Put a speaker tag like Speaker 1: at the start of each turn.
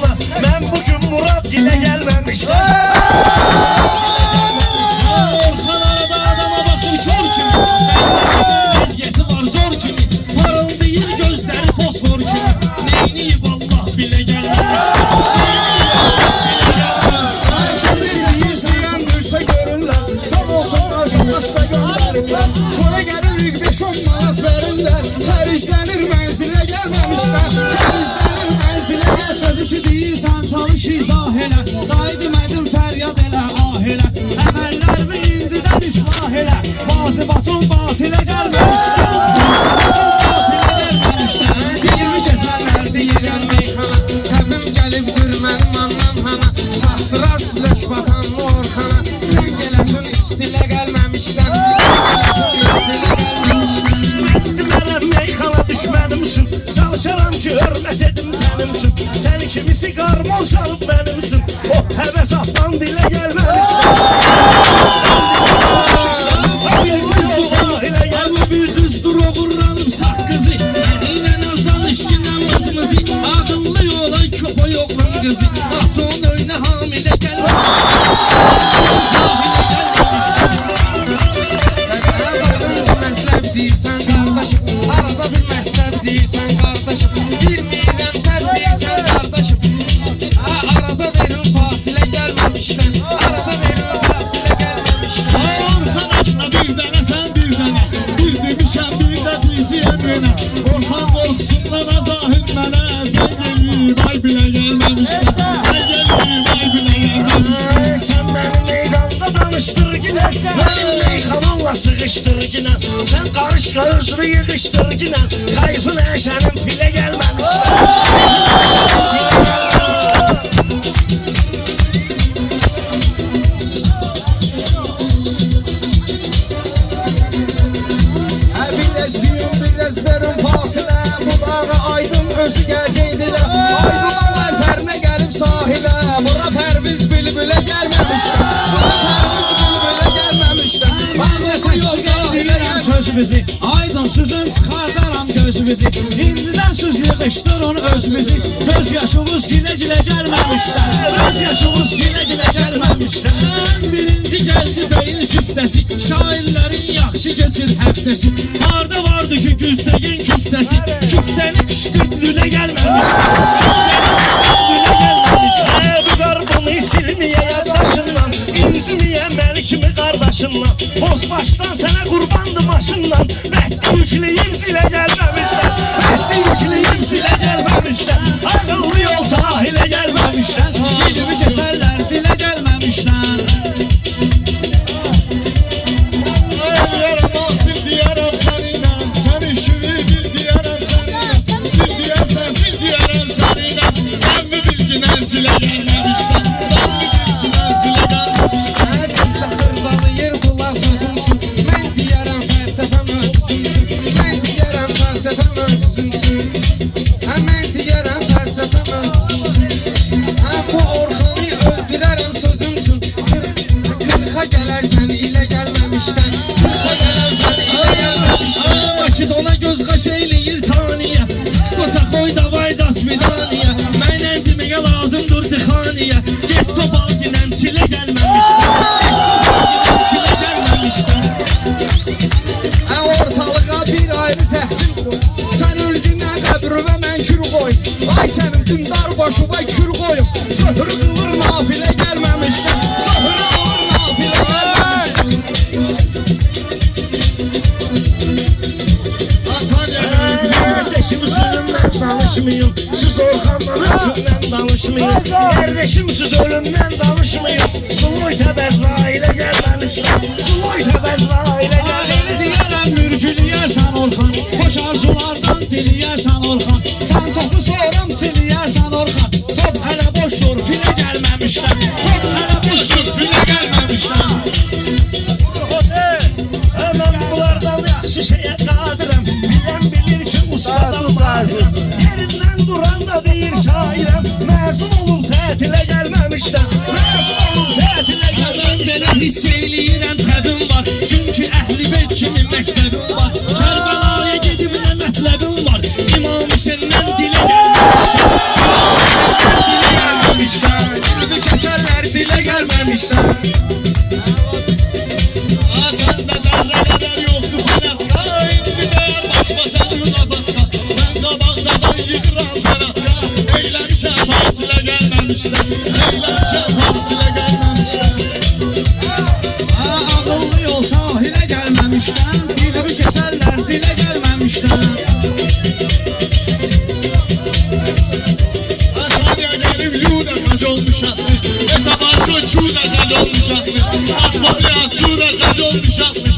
Speaker 1: ana. Ben bugün Murat ile gelmemişler.
Speaker 2: Orhan arada adama bakır kör kimi. Kardeşimin vəziyyəti var zor kimi. Parıldayır gözləri fosfor kimi. Neyniyib Allah bile gelmemişler.
Speaker 1: İzleyen duysa görürler. Sağ olsun arkadaşla gönderirler. Koya gelirik 5-10 manat verirler. Xəriclənir mənzilə gəlməmişlər. Xəriclənir mənzilə.
Speaker 3: Sözü ki deyirsən çalış izah elə. Dayı demədim fəryad elə ah elə. Əməllərimi indidən islah elə. Bazı batın batilə gəlməmişlər. Batilə gəlməmişlər. 20 keçənlər deyirəm meyxana. Təbim gəlibdir mənim anlam hana. Taxtırar süləş batan Orxana. Sən gələsin istilə gəlməmişlər.
Speaker 1: Demərəm meyxana düşmənim üçün. Çalışaram ki hörmət edim sənin üçün. Səni kimisi qarmon çalıb mənim üçün. O həvəs aftan dilə gəlməmişlər.
Speaker 2: Ama bir düz dur oğurlanıp sakkızı. Neyle nazdan işkinden vazımızı. Akıllı yola köpa yoklan kızı. Aton önüne hamile gelmemiş.
Speaker 3: Məktəb deyirsən qardaşım, arada bir məktəb deyirsən qardaşım. Bilmirəm tər deyirsən qardaşım. Arada verin fasilə gəlməmişdən, arada verin fasilə gəlməmişdən. Arkadaşla bir dənə sən bir dənə, bir demişəm bir də deyəcəyəm yenə. Orhan qorxusundan azahir mənə, sən geliyim ay bilə gəlməmişdən. Sən geliyim ay bilə gəlməmişdən.
Speaker 1: Sen beni meydanda danıştır yine. Benim meyxananla sıkıştır yine. Sen karış karışını yığıştır yine. Kayfın eşenin file gelmemişler.
Speaker 3: Biraz düyün, biraz verin fasilə. Bu dağı aydın özü gələcəkdilə. Aydın Ömər fərinə gəlib sahilə. Bura pərviz bülbülə gəlməmişlər. Bura pərviz bülbülə gəlməmişlər. Ahməti yoxsa deyirəm sözümüzü. Aydın sözün çıxardaram gözümüzü. İndidən söz yığışdır onu özümüzü. Göz yaşımız gülə-gülə gəlməmişlər. Göz yaşımız gülə-gülə gəlməmişlər.
Speaker 2: Birinci geldi beyin süftesi. Şairlerin yaxşı geçir həftəsi. Harda vardı ki güzdəyin küftəsi. Küftəni küşkürtlülə gelmemiş. Küftəni
Speaker 1: gelmemişler. Bu qarbonu silmiye yaddaşından. İncimiye məni kimi qardaşından. Bozbaşdan sənə qurbandı başından. Məhdi yükleyim zilə gəlməmişlər. Məhdi yükleyim zilə gəlməmişlər. Ağıllı yol sahilə gəlməmişlər.
Speaker 3: Yedimi keçərlər dilə gəlməmişlər. Deyərəm sil deyərəm səninlə. Sən işini bil deyərəm səninlə. Sil deyərsən sil deyərəm səninlə. Mən mi bilginən silə gəlməmişlər. Mən mi bilginən silə gəlməmişlər. Sizdə xırdalayır bunlar sözümsün. Mən deyərəm fəlsəfəm özümsün. Mən deyərəm fəlsəfəm özümsün. Mən deyərəm fəlsəfəm özümsün. Bu Orxanı öldürərəm sözümsün. Qırxa gələrsən ilə gəlməmişdən. Qırxa gələrsən ilə gəlməmişdən.
Speaker 2: Bakıda ona göz qaş eyləyir taniyə. Tıqota qoy davay dasvidaniyə. Mənlə deməyə lazımdır dixaniyə. Get topal ginən çilə gəlməmişdən. Get topal ginən çilə gəlməmişdən.
Speaker 3: Ortalığa bir ayrı təhsil qoy. Sən öldündən qəbrivə mən kür qoy. Ay sənin dindar başıva kür qoyum. Zöhrü qılır nafilə gəlməmişdən. Zöhrü qılır nafilə gəlməmişdən.
Speaker 1: Kardeşim sözümden danışmayın. Siz Orhan'dan hükümden danışmayın. Kardeşim siz ölümden danışmayın. Suluy təbəzra ile gelmemişler. Suluy təbəzra ile
Speaker 3: Ahiri
Speaker 1: gelmemişler.
Speaker 3: deyərəm mürgüləyərsən Orxan. Xoş arzulardan diliyərsən Orxan. Sən topu soğuram siliyərsən Orxan. Top hələ boşdur filə gəlməmişlər. Top hələ boşdur filə gəlməmişlər.
Speaker 1: Hemen bunlardan yaxşı şeye kadirəm. Bilen bilir ki ustadan mahir. Yerinden duran da deyir şairəm. Məzun olub tətile gelmemişler. Məzun olub tətile
Speaker 2: Mən belə
Speaker 1: gelmemişler.
Speaker 2: hiss eyləyirəm təbim var. Çünki əhli beyt
Speaker 3: qacol nişasını Atmalı açura qacol nişasını